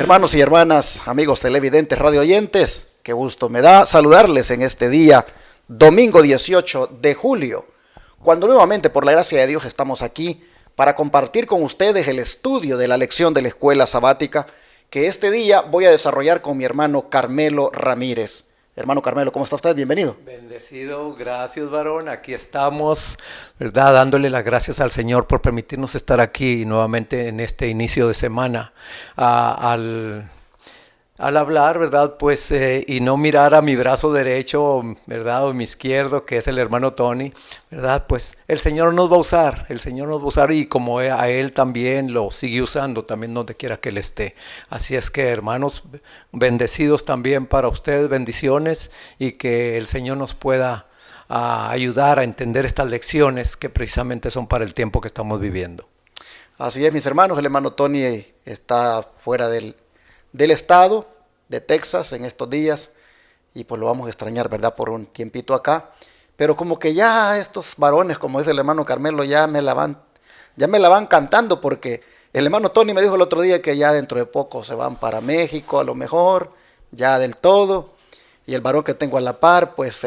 Hermanos y hermanas, amigos televidentes, radio oyentes, qué gusto me da saludarles en este día, domingo 18 de julio, cuando nuevamente por la gracia de Dios estamos aquí para compartir con ustedes el estudio de la lección de la escuela sabática que este día voy a desarrollar con mi hermano Carmelo Ramírez. Hermano Carmelo, ¿cómo está usted? Bienvenido. Bendecido, gracias varón, aquí estamos, ¿verdad? Dándole las gracias al Señor por permitirnos estar aquí nuevamente en este inicio de semana. Al hablar, ¿verdad? Pues, y no mirar a mi brazo derecho, ¿verdad? O mi izquierdo, que es el hermano Tony, ¿verdad? Pues el Señor nos va a usar, y como a Él también lo sigue usando, también donde quiera que Él esté. Así es que, hermanos, bendecidos también para ustedes, bendiciones, y que el Señor nos pueda ayudar a entender estas lecciones que precisamente son para el tiempo que estamos viviendo. Así es, mis hermanos, el hermano Tony está fuera del estado de Texas en estos días y pues lo vamos a extrañar, ¿verdad? Por un tiempito acá, pero como que ya estos varones, como dice el hermano Carmelo, ya me la van cantando, porque el hermano Tony me dijo el otro día que ya dentro de poco se van para México, a lo mejor, ya del todo, y el varón que tengo a la par, pues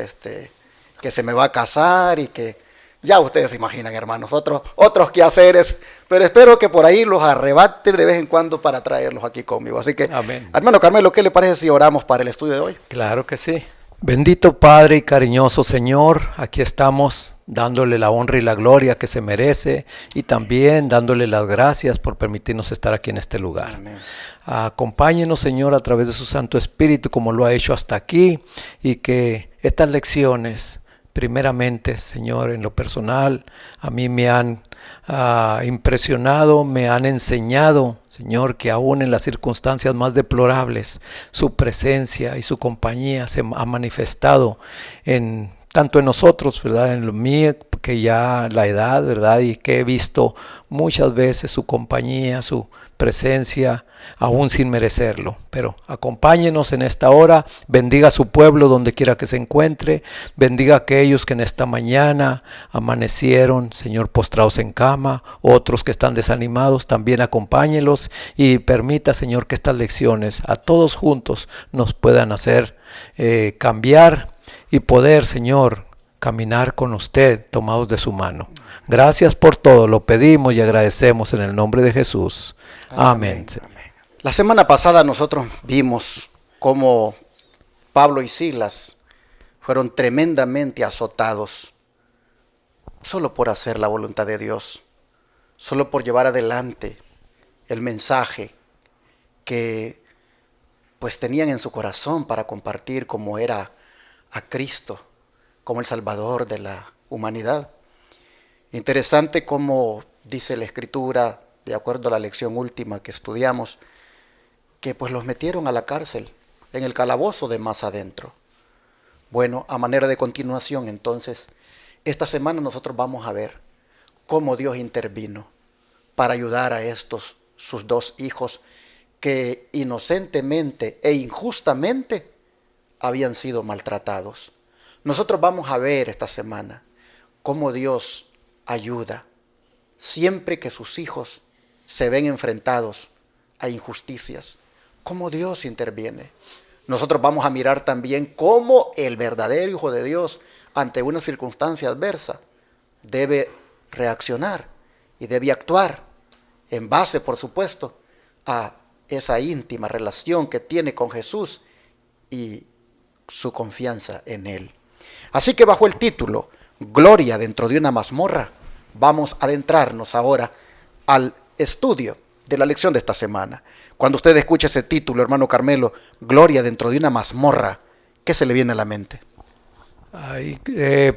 que se me va a casar y que ya ustedes se imaginan, hermanos, otros quehaceres, pero espero que por ahí los arrebate de vez en cuando para traerlos aquí conmigo. Así que, amén. Hermano Carmelo, ¿qué le parece si oramos para el estudio de hoy? Claro que sí. Bendito Padre y cariñoso Señor, aquí estamos dándole la honra y la gloria que se merece y también dándole las gracias por permitirnos estar aquí en este lugar. Amén. Acompáñenos, Señor, a través de su Santo Espíritu como lo ha hecho hasta aquí, y que estas lecciones, primeramente, Señor, en lo personal, a mí me han impresionado, me han enseñado, Señor, que aún en las circunstancias más deplorables, su presencia y su compañía se ha manifestado tanto en nosotros, ¿verdad? En lo mío, que ya la edad, ¿verdad? Y que he visto muchas veces su compañía, su presencia, aún sin merecerlo. Pero acompáñenos en esta hora, bendiga a su pueblo donde quiera que se encuentre, bendiga a aquellos que en esta mañana amanecieron, Señor, postrados en cama, otros que están desanimados, también acompáñelos y permita, Señor, que estas lecciones a todos juntos nos puedan hacer cambiar y poder, Señor, caminar con usted tomados de su mano. Gracias por todo, lo pedimos y agradecemos en el nombre de Jesús. Amén. Amén. La semana pasada nosotros vimos cómo Pablo y Silas fueron tremendamente azotados solo por hacer la voluntad de Dios, solo por llevar adelante el mensaje que pues tenían en su corazón para compartir como era a Cristo, como el Salvador de la humanidad. Interesante como dice la Escritura, de acuerdo a la lección última que estudiamos, que pues los metieron a la cárcel, en el calabozo de más adentro. Bueno, a manera de continuación, entonces, esta semana nosotros vamos a ver cómo Dios intervino para ayudar a estos, sus dos hijos, que inocentemente e injustamente habían sido maltratados. Nosotros vamos a ver esta semana cómo Dios ayuda siempre que sus hijos se ven enfrentados a injusticias, cómo Dios interviene. Nosotros vamos a mirar también cómo el verdadero Hijo de Dios ante una circunstancia adversa debe reaccionar y debe actuar en base, por supuesto, a esa íntima relación que tiene con Jesús y su confianza en Él. Así que bajo el título Gloria dentro de una mazmorra, vamos a adentrarnos ahora al estudio de la lección de esta semana. Cuando usted escucha ese título, hermano Carmelo, Gloria dentro de una mazmorra, ¿qué se le viene a la mente?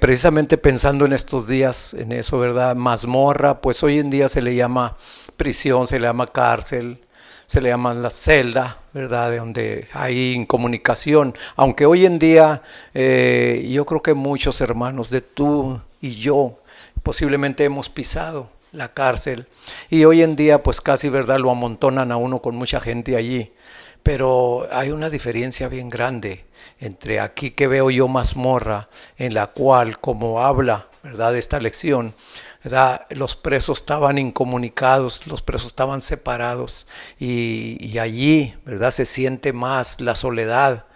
Precisamente pensando en estos días, en eso, ¿verdad? Mazmorra, pues hoy en día se le llama prisión, se le llama cárcel, se le llama la celda, ¿verdad? De donde hay incomunicación. Aunque hoy en día yo creo que muchos hermanos de tú y yo posiblemente hemos pisado la cárcel, y hoy en día pues casi, ¿verdad?, lo amontonan a uno con mucha gente allí. Pero hay una diferencia bien grande entre aquí que veo yo mazmorra, en la cual, como habla, ¿verdad?, esta lección, ¿verdad? Los presos estaban incomunicados, los presos estaban separados y allí, ¿verdad? Se siente más la soledad.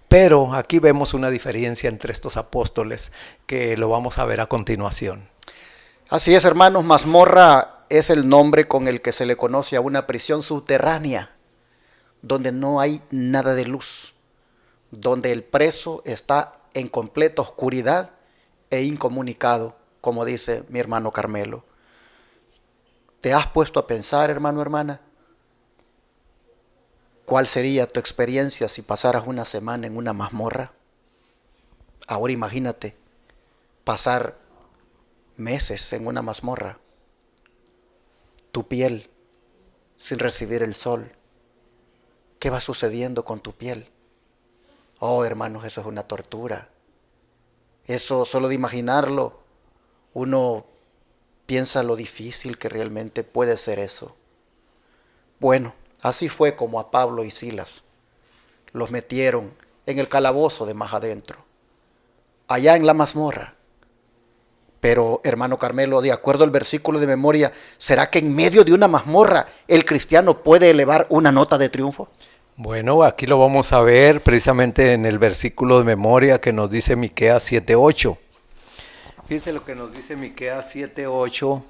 Pero aquí vemos una diferencia entre estos apóstoles que lo vamos a ver a continuación. Así es, hermanos, mazmorra es el nombre con el que se le conoce a una prisión subterránea, donde no hay nada de luz, donde el preso está en completa oscuridad e incomunicado, como dice mi hermano Carmelo. ¿Te has puesto a pensar, hermano, hermana? ¿Cuál sería tu experiencia si pasaras una semana en una mazmorra? Ahora imagínate pasar meses en una mazmorra, tu piel sin recibir el sol. ¿Qué va sucediendo con tu piel? Oh, hermanos, eso es una tortura. Eso, solo de imaginarlo, uno piensa lo difícil que realmente puede ser eso. Bueno, así fue como a Pablo y Silas los metieron en el calabozo de más adentro, allá en la mazmorra. Pero, hermano Carmelo, de acuerdo al versículo de memoria, ¿será que en medio de una mazmorra el cristiano puede elevar una nota de triunfo? Bueno, aquí lo vamos a ver precisamente en el versículo de memoria que nos dice Miqueas 7:8. Fíjense lo que nos dice Miqueas 7:8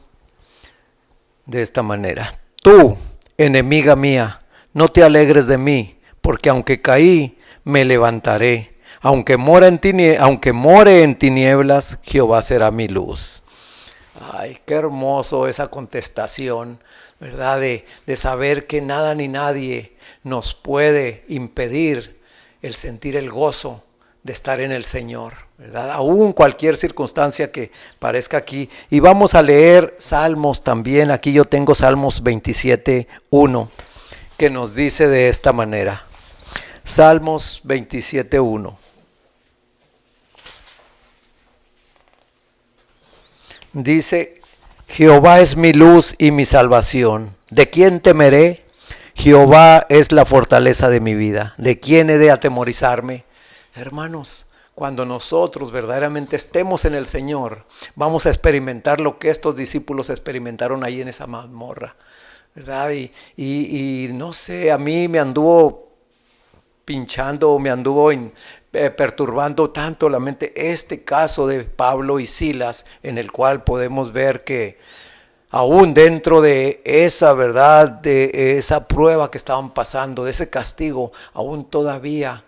de esta manera. Tú, enemiga mía, no te alegres de mí, porque aunque caí, me levantaré. Aunque more en tinieblas, Jehová será mi luz. Ay, qué hermoso esa contestación, ¿verdad? De saber que nada ni nadie nos puede impedir el sentir el gozo de estar en el Señor, ¿verdad? Aún cualquier circunstancia que parezca aquí. Y vamos a leer Salmos también. Aquí yo tengo Salmos 27:1, que nos dice de esta manera. Salmos 27:1. Dice, Jehová es mi luz y mi salvación. ¿De quién temeré? Jehová es la fortaleza de mi vida. ¿De quién he de atemorizarme? Hermanos, cuando nosotros verdaderamente estemos en el Señor, vamos a experimentar lo que estos discípulos experimentaron ahí en esa mazmorra, ¿verdad? Y no sé, a mí me anduvo pinchando, me anduvo perturbando tanto la mente este caso de Pablo y Silas, en el cual podemos ver que aún dentro de esa verdad, de esa prueba que estaban pasando, de ese castigo, aún todavía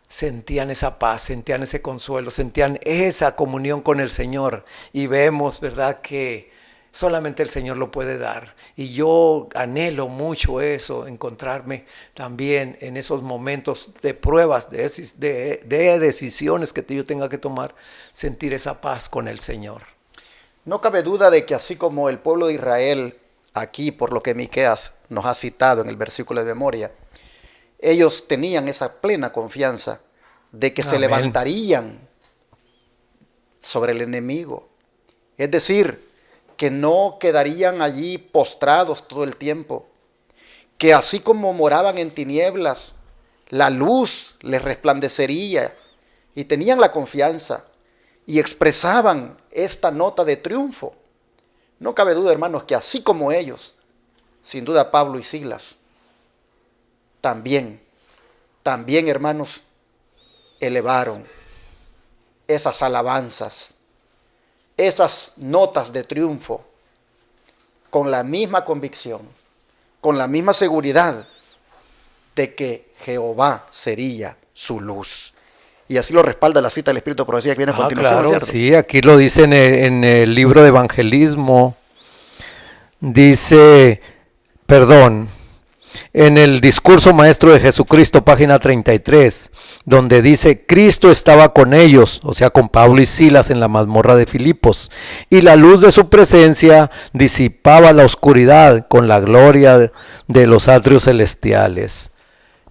sentían esa paz, sentían ese consuelo, sentían esa comunión con el Señor. Y vemos, ¿verdad?, que solamente el Señor lo puede dar. Y yo anhelo mucho eso, encontrarme también en esos momentos de pruebas, de decisiones que yo tenga que tomar, sentir esa paz con el Señor. No cabe duda de que así como el pueblo de Israel, aquí por lo que Miqueas nos ha citado en el versículo de memoria, ellos tenían esa plena confianza de que se levantarían sobre el enemigo. Es decir, que no quedarían allí postrados todo el tiempo, que así como moraban en tinieblas, la luz les resplandecería, y tenían la confianza y expresaban esta nota de triunfo. No cabe duda, hermanos, que así como ellos, sin duda Pablo y Silas, también, hermanos, elevaron esas alabanzas, esas notas de triunfo, con la misma convicción, con la misma seguridad de que Jehová sería su luz. Y así lo respalda la cita del Espíritu de Profecía que viene a continuación, claro, ¿cierto? sí, aquí lo dice en el libro de Evangelismo. Dice, en el discurso maestro de Jesucristo, página 33, donde dice, Cristo estaba con ellos, o sea, con Pablo y Silas en la mazmorra de Filipos, y la luz de su presencia disipaba la oscuridad con la gloria de los atrios celestiales.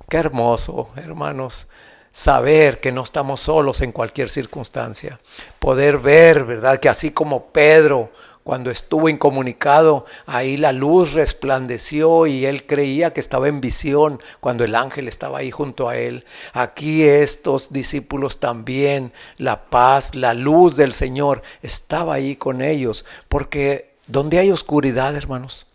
Qué hermoso, hermanos, saber que no estamos solos en cualquier circunstancia, poder ver, ¿verdad?, que así como Pedro, Cuando estuvo incomunicado, ahí la luz resplandeció y él creía que estaba en visión cuando el ángel estaba ahí junto a él. Aquí estos discípulos también, la paz, la luz del Señor estaba ahí con ellos, porque donde hay oscuridad, hermanos,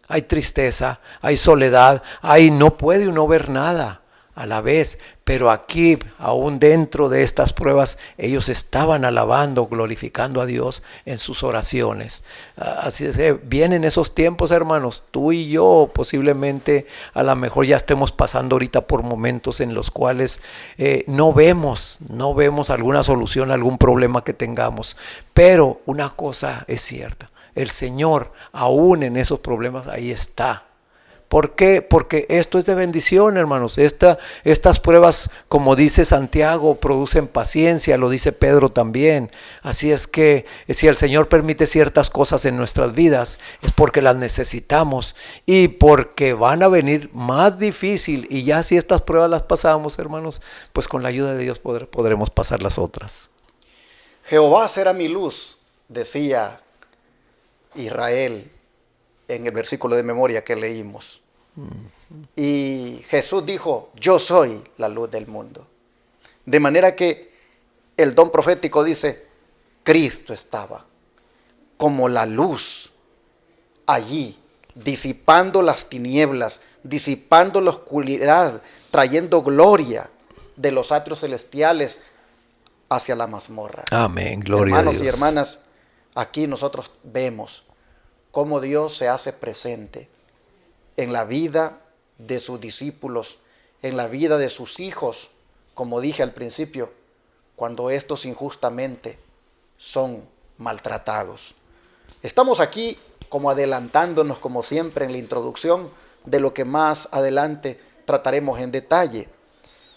hay tristeza, hay soledad, ahí no puede uno ver nada a la vez, pero aquí, aún dentro de estas pruebas, ellos estaban alabando, glorificando a Dios en sus oraciones. Así es, vienen esos tiempos, hermanos, tú y yo posiblemente a lo mejor ya estemos pasando ahorita por momentos en los cuales no vemos alguna solución a algún problema que tengamos, pero una cosa es cierta, el Señor aún en esos problemas ahí está. ¿Por qué? Porque esto es de bendición, hermanos. Estas pruebas, como dice Santiago, producen paciencia, lo dice Pedro también. Así es que si el Señor permite ciertas cosas en nuestras vidas, es porque las necesitamos y porque van a venir más difícil. Y ya si estas pruebas las pasamos, hermanos, pues con la ayuda de Dios podremos pasar las otras. Jehová será mi luz, decía Israel en el versículo de memoria que leímos. Y Jesús dijo, yo soy la luz del mundo. De manera que el don profético dice, Cristo estaba como la luz allí, disipando las tinieblas, disipando la oscuridad, trayendo gloria de los atrios celestiales hacia la mazmorra. Amén, gloria Hermanos a Dios. y hermanas, aquí nosotros vemos cómo Dios se hace presente en la vida de sus discípulos, en la vida de sus hijos, como dije al principio, cuando estos injustamente son maltratados. Estamos aquí como adelantándonos, como siempre en la introducción, de lo que más adelante trataremos en detalle.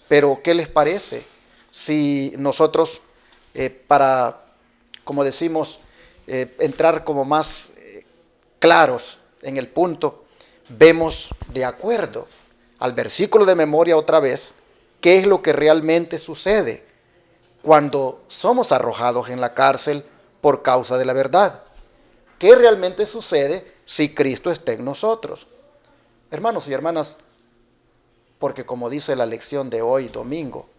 Pero, ¿qué les parece si nosotros, para, como decimos, entrar como más claros en el punto, vemos de acuerdo al versículo de memoria otra vez, qué es lo que realmente sucede cuando somos arrojados en la cárcel por causa de la verdad? ¿Qué realmente sucede si Cristo está en nosotros? Hermanos y hermanas, porque como dice la lección de hoy, domingo,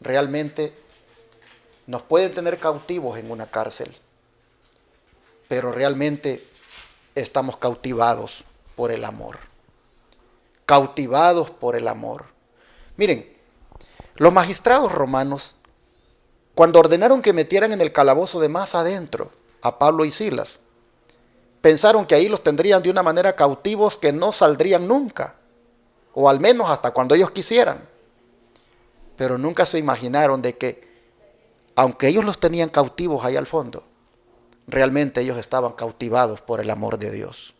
realmente nos pueden tener cautivos en una cárcel, pero realmente estamos cautivados por el amor. Cautivados por el amor. Miren, los magistrados romanos, cuando ordenaron que metieran en el calabozo de más adentro a Pablo y Silas, pensaron que ahí los tendrían de una manera cautivos que no saldrían nunca, o al menos hasta cuando ellos quisieran. Pero nunca se imaginaron de que, aunque ellos los tenían cautivos ahí al fondo, realmente ellos estaban cautivados por el amor de Dios.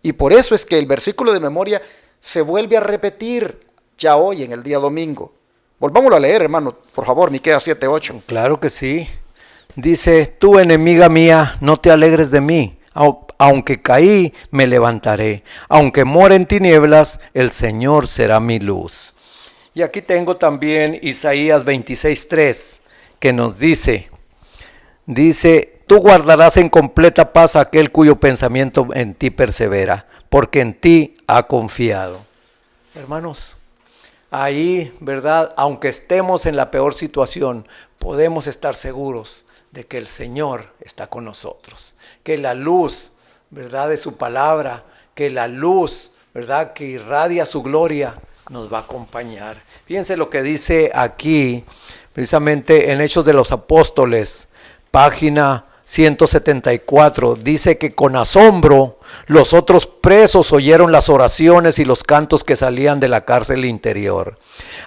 Y por eso es que el versículo de memoria se vuelve a repetir ya hoy en el día domingo. Volvámoslo a leer, hermano, por favor, Miqueas 7:8. Claro que sí. Dice, tú enemiga mía, no te alegres de mí. Aunque caí, me levantaré. Aunque more en tinieblas, el Señor será mi luz. Y aquí tengo también Isaías 26:3, que nos dice, tú guardarás en completa paz a aquel cuyo pensamiento en ti persevera, porque en ti ha confiado. Hermanos, ahí, ¿verdad? Aunque estemos en la peor situación, podemos estar seguros de que el Señor está con nosotros, que la luz, ¿verdad?, de su palabra, que la luz, ¿verdad?, que irradia su gloria, nos va a acompañar. Fíjense lo que dice aquí, precisamente en Hechos de los Apóstoles, página 174, dice que con asombro los otros presos oyeron las oraciones y los cantos que salían de la cárcel interior.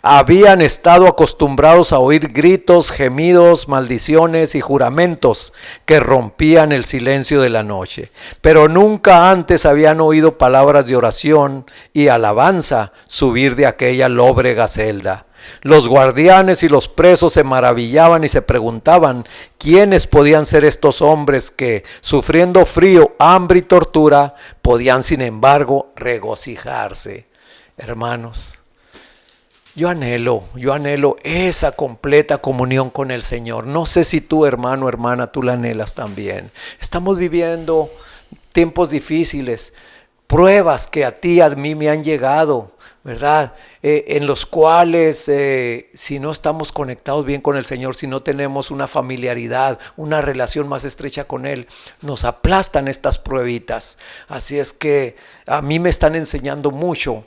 Habían estado acostumbrados a oír gritos, gemidos, maldiciones y juramentos que rompían el silencio de la noche, pero nunca antes habían oído palabras de oración y alabanza subir de aquella lóbrega celda. Los guardianes y los presos se maravillaban y se preguntaban quiénes podían ser estos hombres que, sufriendo frío, hambre y tortura, podían sin embargo regocijarse. Hermanos, Yo anhelo esa completa comunión con el Señor. No sé si tú, hermano, hermana, tú la anhelas también. Estamos viviendo tiempos difíciles, pruebas que a ti, a mí me han llegado, ¿verdad? En los cuales si no estamos conectados bien con el Señor, si no tenemos una familiaridad, una relación más estrecha con Él, nos aplastan estas pruebitas. Así es que a mí me están enseñando mucho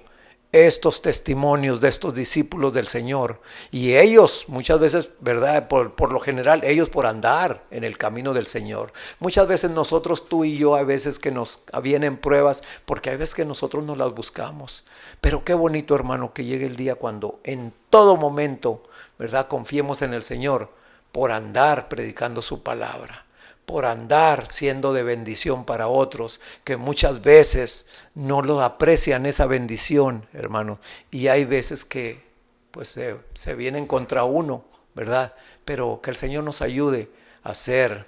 estos testimonios de estos discípulos del Señor, y ellos muchas veces, ¿verdad? Por lo general, ellos por andar en el camino del Señor. Muchas veces nosotros, tú y yo, a veces que nos vienen pruebas, porque hay veces que nosotros no las buscamos. Pero qué bonito, hermano, que llegue el día cuando en todo momento, ¿verdad?, confiemos en el Señor por andar predicando su palabra, por andar siendo de bendición para otros, que muchas veces no lo aprecian esa bendición, hermano, y hay veces que pues se vienen contra uno, ¿verdad? Pero que el Señor nos ayude a ser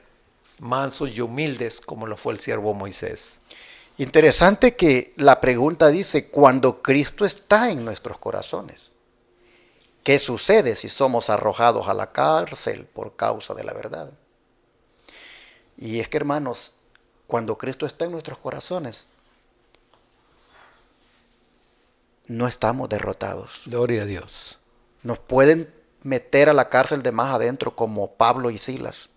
mansos y humildes como lo fue el siervo Moisés. Interesante que la pregunta dice, cuando Cristo está en nuestros corazones, ¿qué sucede si somos arrojados a la cárcel por causa de la verdad? Y es que, hermanos, cuando Cristo está en nuestros corazones, no estamos derrotados. Gloria a Dios. Nos pueden meter a la cárcel de más adentro como Pablo y Silas.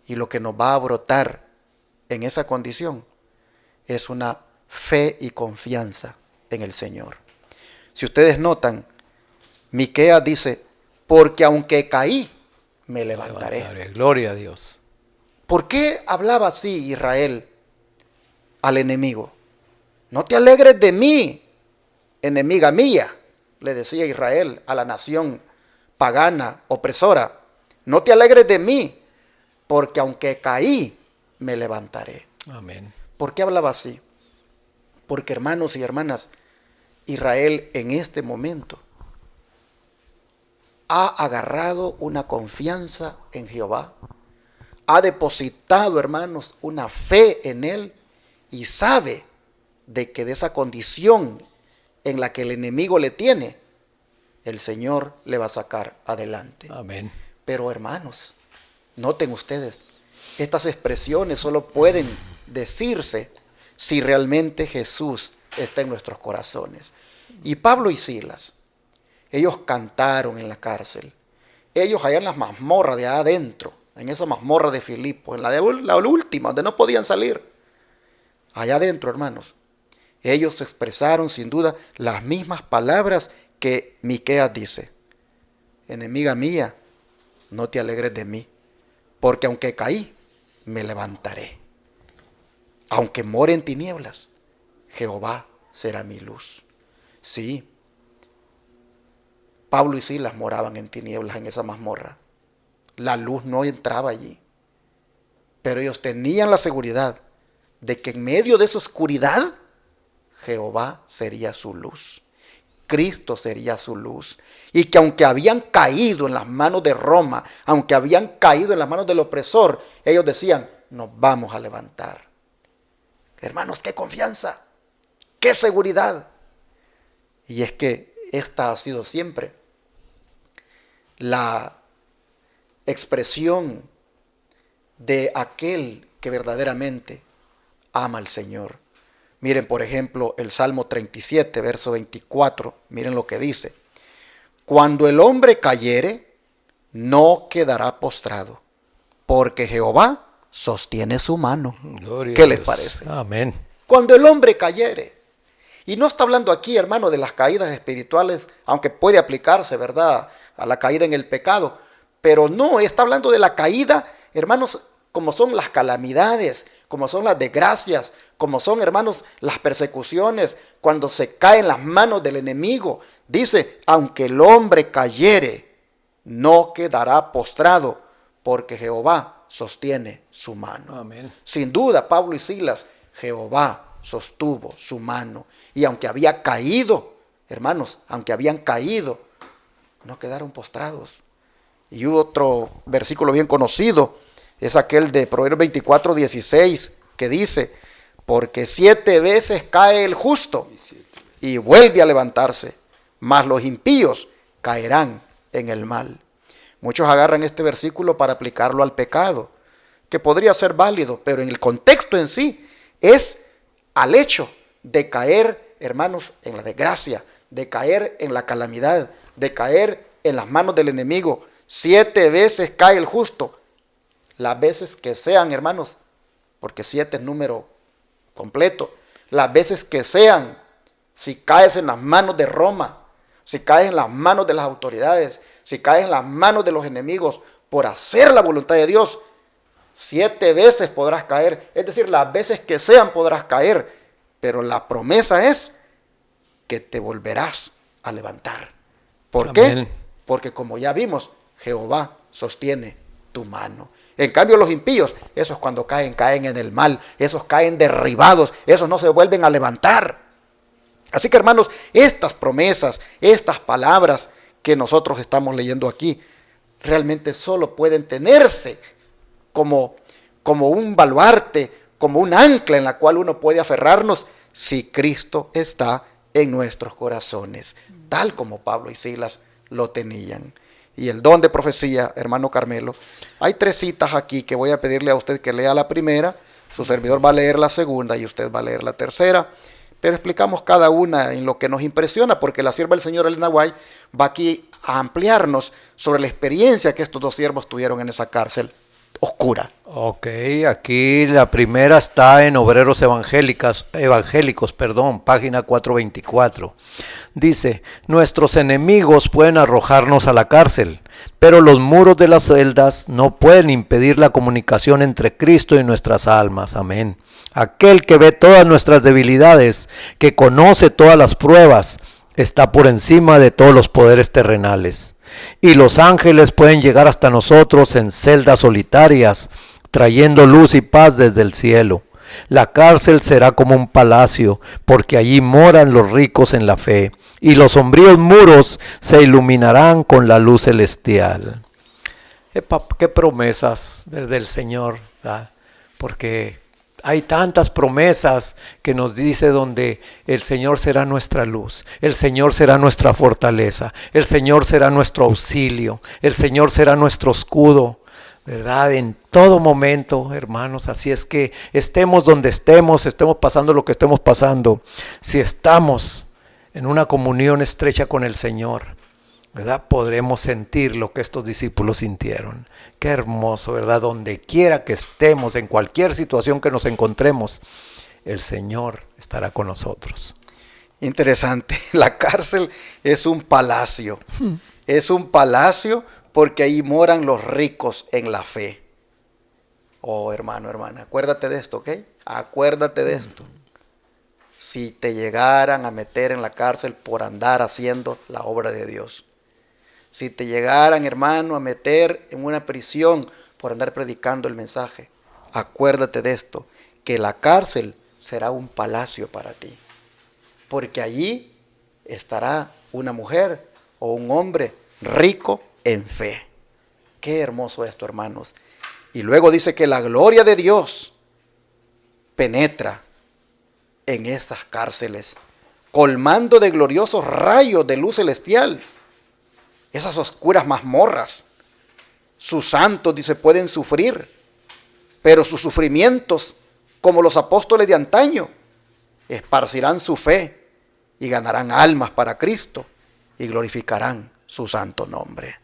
Y lo que nos va a brotar en esa condición es una fe y confianza en el Señor. Si ustedes notan, Miqueas dice, porque aunque caí, me levantaré. Gloria a Dios. ¿Por qué hablaba así Israel al enemigo? No te alegres de mí, enemiga mía, le decía Israel a la nación pagana, opresora. No te alegres de mí, porque aunque caí, me levantaré. Amén. ¿Por qué hablaba así? Porque, hermanos y hermanas, Israel en este momento ha agarrado una confianza en Jehová, ha depositado, hermanos, una fe en Él y sabe de que de esa condición en la que el enemigo le tiene, el Señor le va a sacar adelante. Amén. Pero, hermanos, noten ustedes, estas expresiones solo pueden decirse si realmente Jesús está en nuestros corazones. Y Pablo y Silas, ellos cantaron en la cárcel. Ellos allá en las mazmorras de adentro, en esa mazmorra de Filipo, en la última, donde no podían salir. Allá adentro, hermanos, ellos expresaron sin duda las mismas palabras que Miqueas dice. Enemiga mía, no te alegres de mí, porque aunque caí, me levantaré. Aunque more en tinieblas, Jehová será mi luz. Sí, Pablo y Silas moraban en tinieblas en esa mazmorra. La luz no entraba allí. Pero ellos tenían la seguridad de que en medio de esa oscuridad, Jehová sería su luz. Cristo sería su luz. Y que aunque habían caído en las manos de Roma, aunque habían caído en las manos del opresor, ellos decían, nos vamos a levantar. Hermanos, qué confianza, qué seguridad. Y es que esta ha sido siempre la expresión de aquel que verdaderamente ama al Señor. Miren, por ejemplo, el Salmo 37, verso 24. Miren lo que dice. Cuando el hombre cayere, no quedará postrado, porque Jehová sostiene su mano. Gloria ¿Qué a les Dios. parece? Amén. Cuando el hombre cayere. Y no está hablando aquí, hermano, de las caídas espirituales, aunque puede aplicarse, ¿verdad?, a la caída en el pecado. Pero no, está hablando de la caída, hermanos, como son las calamidades, como son las desgracias, como son, hermanos, las persecuciones, cuando se cae en las manos del enemigo. Dice, aunque el hombre cayere, no quedará postrado, porque Jehová sostiene su mano. Amén. Sin duda, Pablo y Silas, Jehová sostuvo su mano. Y aunque había caído, hermanos, aunque habían caído, no quedaron postrados. Y otro versículo bien conocido es aquel de Proverbios 24, 16, que dice, porque 7 veces cae el justo y vuelve a levantarse, mas los impíos caerán en el mal. Muchos agarran este versículo para aplicarlo al pecado, que podría ser válido, pero en el contexto en sí es al hecho de caer, hermanos, en la desgracia, de caer en la calamidad, de caer en las manos del enemigo. 7 veces cae el justo, las veces que sean, hermanos, porque 7 es número completo, las veces que sean. Si caes en las manos de Roma, si caes en las manos de las autoridades, si caes en las manos de los enemigos por hacer la voluntad de Dios, 7 veces podrás caer, es decir, las veces que sean podrás caer, pero la promesa es que te volverás a levantar. ¿Por Amén. qué? Porque como ya vimos, Jehová sostiene tu mano. En cambio los impíos, esos cuando caen, caen en el mal, esos caen derribados, esos no se vuelven a levantar. Así que hermanos, estas promesas, estas palabras que nosotros estamos leyendo aquí, realmente solo pueden tenerse como un baluarte, como un ancla en la cual uno puede aferrarnos si Cristo está en nuestros corazones, tal como Pablo y Silas lo tenían. Y el don de profecía, hermano Carmelo, hay 3 citas aquí que voy a pedirle a usted que lea la primera, su servidor va a leer la segunda y usted va a leer la tercera, pero explicamos cada una en lo que nos impresiona, porque la sierva del Señor Elena White va aquí a ampliarnos sobre la experiencia que estos 2 siervos tuvieron en esa cárcel oscura. Ok, aquí la primera está en Obreros Evangélicos, página 424. Dice, nuestros enemigos pueden arrojarnos a la cárcel, pero los muros de las celdas no pueden impedir la comunicación entre Cristo y nuestras almas. Amén. Aquel que ve todas nuestras debilidades, que conoce todas las pruebas, está por encima de todos los poderes terrenales. Y los ángeles pueden llegar hasta nosotros en celdas solitarias, trayendo luz y paz desde el cielo. La cárcel será como un palacio, porque allí moran los ricos en la fe, y los sombríos muros se iluminarán con la luz celestial. Qué promesas del Señor, ¿verdad? Porque hay tantas promesas que nos dice donde el Señor será nuestra luz, el Señor será nuestra fortaleza, el Señor será nuestro auxilio, el Señor será nuestro escudo, ¿verdad? En todo momento, hermanos. Así es que estemos donde estemos pasando lo que estemos pasando, si estamos en una comunión estrecha con el Señor, ¿verdad? Podremos sentir lo que estos discípulos sintieron. Qué hermoso, ¿verdad? Donde quiera que estemos, en cualquier situación que nos encontremos, el Señor estará con nosotros. Interesante. La cárcel es un palacio. Es un palacio porque ahí moran los ricos en la fe. Oh, hermano, hermana, acuérdate de esto, ¿ok? Acuérdate de esto. Si te llegaran a meter en la cárcel por andar haciendo la obra de Dios, si te llegaran, hermano, a meter en una prisión por andar predicando el mensaje, acuérdate de esto, que la cárcel será un palacio para ti, porque allí estará una mujer o un hombre rico en fe. Qué hermoso esto, hermanos. Y luego dice que la gloria de Dios penetra en estas cárceles, colmando de gloriosos rayos de luz celestial esas oscuras mazmorras. Sus santos, dice, pueden sufrir, pero sus sufrimientos, como los apóstoles de antaño, esparcirán su fe y ganarán almas para Cristo y glorificarán su santo nombre.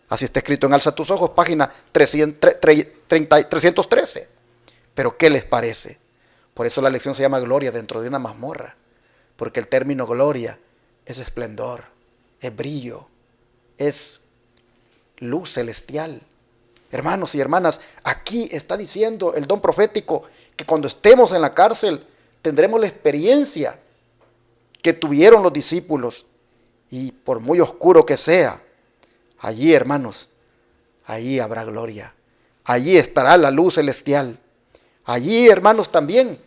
Así está escrito en Alza tus ojos, página 313. Pero ¿qué les parece? Por eso la lección se llama gloria dentro de una mazmorra, porque el término gloria es esplendor, es brillo, es luz celestial. Hermanos y hermanas, aquí está diciendo el don profético que cuando estemos en la cárcel tendremos la experiencia que tuvieron los discípulos, y por muy oscuro que sea, allí, hermanos, allí habrá gloria, allí estará la luz celestial. Allí, hermanos, también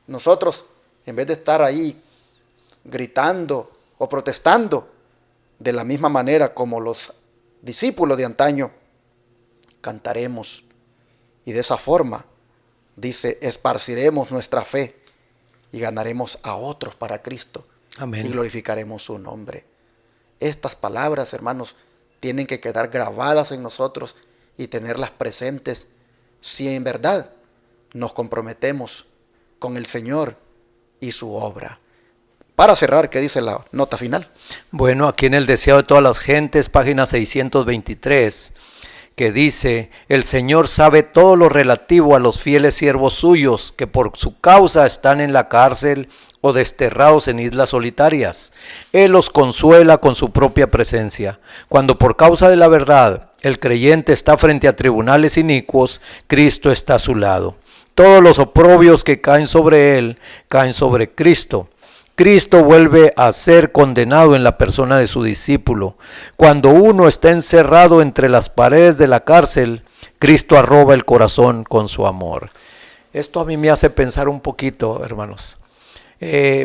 nosotros, en vez de estar ahí gritando o protestando de la misma manera como los discípulos de antaño, cantaremos, y de esa forma, dice, esparciremos nuestra fe y ganaremos a otros para Cristo. Amén. Y glorificaremos su nombre. Estas palabras, hermanos, tienen que quedar grabadas en nosotros y tenerlas presentes si en verdad nos comprometemos con el Señor y su obra. Para cerrar, ¿qué dice la nota final? Bueno, aquí en el Deseo de todas las gentes, página 623, que dice: el Señor sabe todo lo relativo a los fieles siervos suyos, que por su causa están en la cárcel o desterrados en islas solitarias. Él los consuela con su propia presencia. Cuando por causa de la verdad el creyente está frente a tribunales inicuos, Cristo está a su lado. Todos los oprobios que caen sobre él, caen sobre Cristo. Cristo vuelve a ser condenado en la persona de su discípulo. Cuando uno está encerrado entre las paredes de la cárcel, Cristo arroba el corazón con su amor. Esto a mí me hace pensar un poquito, hermanos,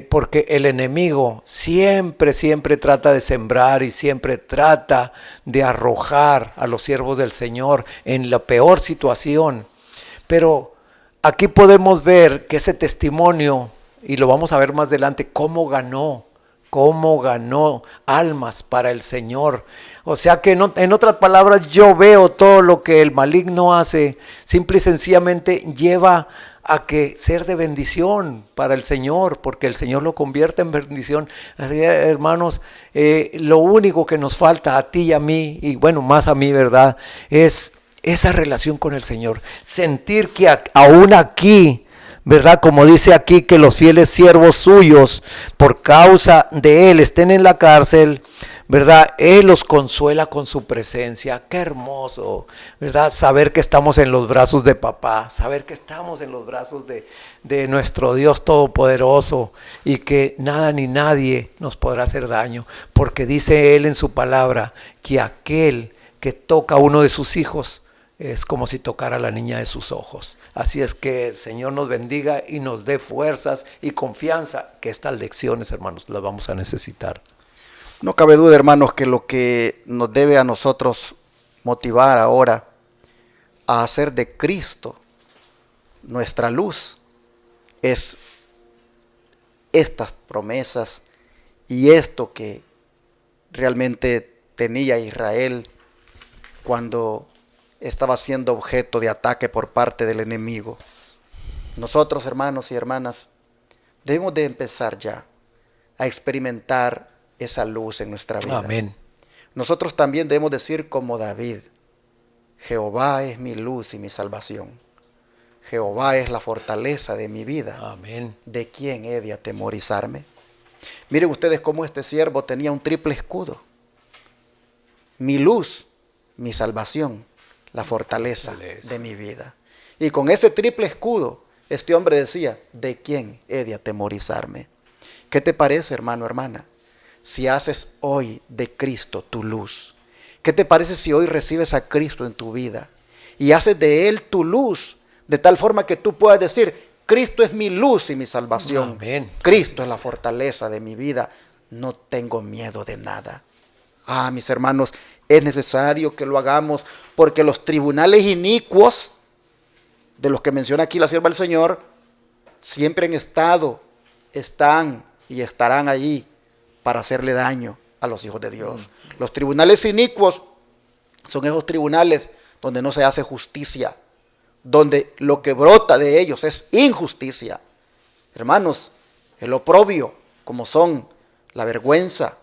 porque el enemigo siempre trata de sembrar y siempre trata de arrojar a los siervos del Señor en la peor situación. Pero aquí podemos ver que ese testimonio, y lo vamos a ver más adelante, cómo ganó almas para el Señor. O sea que en otras palabras, yo veo todo lo que el maligno hace, simple y sencillamente lleva a que ser de bendición para el Señor, porque el Señor lo convierte en bendición. Así, hermanos, lo único que nos falta a ti y a mí, y bueno, más a mí, ¿verdad?, es esa relación con el Señor. Sentir que aún aquí, ¿verdad?, como dice aquí, que los fieles siervos suyos, por causa de Él, estén en la cárcel, ¿verdad? Él los consuela con su presencia. Qué hermoso, ¿verdad? Saber que estamos en los brazos de papá, saber que estamos en los brazos de nuestro Dios Todopoderoso y que nada ni nadie nos podrá hacer daño, porque dice Él en su palabra que aquel que toca a uno de sus hijos es como si tocara a la niña de sus ojos. Así es que el Señor nos bendiga y nos dé fuerzas y confianza, que estas lecciones, hermanos, las vamos a necesitar. No cabe duda, hermanos, que lo que nos debe a nosotros motivar ahora a hacer de Cristo nuestra luz es estas promesas y esto que realmente tenía Israel cuando estaba siendo objeto de ataque por parte del enemigo. Nosotros, hermanos y hermanas, debemos de empezar ya a experimentar esa luz en nuestra vida. Amén. Nosotros también debemos decir como David: Jehová es mi luz y mi salvación. Jehová es la fortaleza de mi vida. Amén. ¿De quién he de atemorizarme? Miren ustedes cómo este siervo tenía un triple escudo: mi luz, mi salvación, la fortaleza de mi vida. Y con ese triple escudo, este hombre decía: ¿de quién he de atemorizarme? ¿Qué te parece, hermano, hermana, si haces hoy de Cristo tu luz? ¿Qué te parece si hoy recibes a Cristo en tu vida y haces de Él tu luz, de tal forma que tú puedas decir: Cristo es mi luz y mi salvación. Amén. Cristo es la fortaleza de mi vida. No tengo miedo de nada. Mis hermanos, es necesario que lo hagamos, porque los tribunales inicuos de los que menciona aquí la sierva del Señor siempre han estado, están y estarán allí para hacerle daño a los hijos de Dios. Los tribunales inicuos son esos tribunales donde no se hace justicia, donde lo que brota de ellos es injusticia. Hermanos, el oprobio, como son la vergüenza,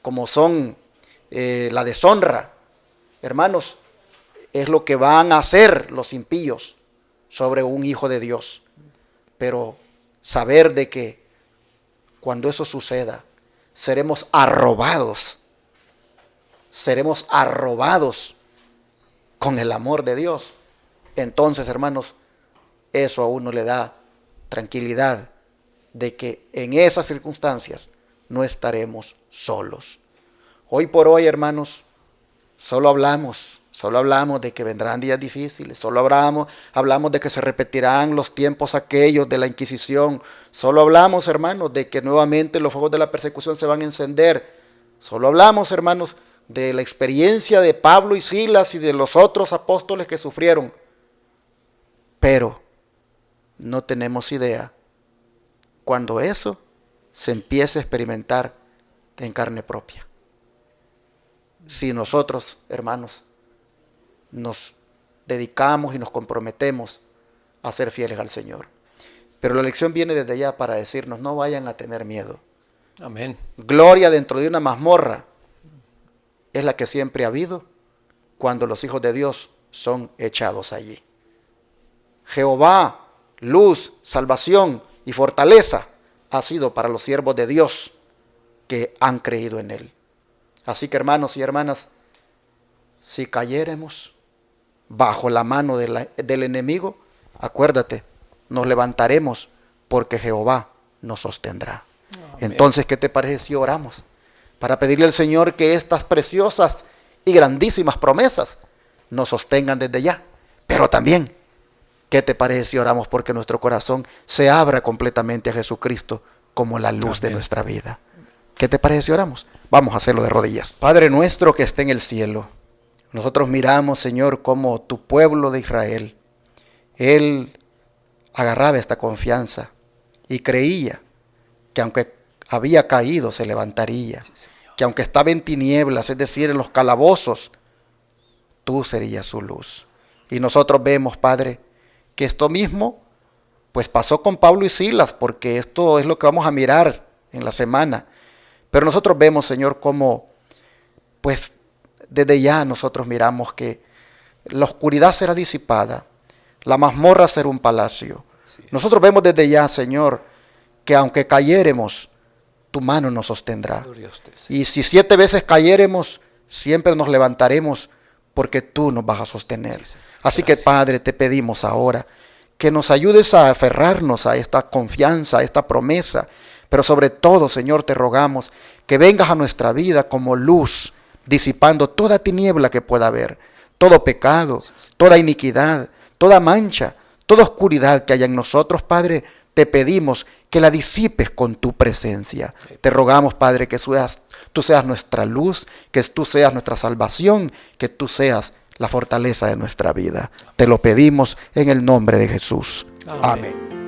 como son la deshonra, hermanos, es lo que van a hacer los impíos sobre un hijo de Dios. Pero saber de que cuando eso suceda, seremos arrobados con el amor de Dios. Entonces, hermanos, eso a uno le da tranquilidad de que en esas circunstancias no estaremos solos. Hoy por hoy, hermanos, solo hablamos de que vendrán días difíciles, solo hablamos de que se repetirán los tiempos aquellos de la Inquisición, solo hablamos, hermanos, de que nuevamente los fuegos de la persecución se van a encender, solo hablamos, hermanos, de la experiencia de Pablo y Silas y de los otros apóstoles que sufrieron, pero no tenemos idea cuando eso se empiece a experimentar en carne propia. si nosotros, hermanos, nos dedicamos y nos comprometemos a ser fieles al Señor. Pero la lección viene desde allá para decirnos, no vayan a tener miedo. Amén. Gloria dentro de una mazmorra es la que siempre ha habido cuando los hijos de Dios son echados allí. Jehová, luz, salvación y fortaleza ha sido para los siervos de Dios que han creído en Él. Así que, hermanos y hermanas, si cayéramos bajo la mano del enemigo, acuérdate, nos levantaremos porque Jehová nos sostendrá. Amén. Entonces, ¿qué te parece si oramos para pedirle al Señor que estas preciosas y grandísimas promesas nos sostengan desde ya? Pero también, ¿qué te parece si oramos porque nuestro corazón se abra completamente a Jesucristo como la luz de nuestra vida? ¿Qué te parece si oramos? Vamos a hacerlo de rodillas. Padre nuestro que esté en el cielo, nosotros miramos, Señor, como tu pueblo de Israel, él agarraba esta confianza y creía que aunque había caído se levantaría, que aunque estaba en tinieblas, es decir, en los calabozos, tú serías su luz. Y nosotros vemos, Padre, que esto mismo pues pasó con Pablo y Silas, porque esto es lo que vamos a mirar en la semana. Pero nosotros vemos, Señor, cómo pues desde ya nosotros miramos que la oscuridad será disipada, la mazmorra será un palacio. Sí. Nosotros vemos desde ya, Señor, que aunque cayéremos, tu mano nos sostendrá. Usted, y si 7 veces cayéremos, siempre nos levantaremos porque tú nos vas a sostener. Sí, así que, Padre, te pedimos ahora que nos ayudes a aferrarnos a esta confianza, a esta promesa. Pero sobre todo, Señor, te rogamos que vengas a nuestra vida como luz, disipando toda tiniebla que pueda haber, todo pecado, toda iniquidad, toda mancha, toda oscuridad que haya en nosotros, Padre. Te pedimos que la disipes con tu presencia. Te rogamos, Padre, que tú seas nuestra luz, que tú seas nuestra salvación, que tú seas la fortaleza de nuestra vida. Te lo pedimos en el nombre de Jesús. Amén.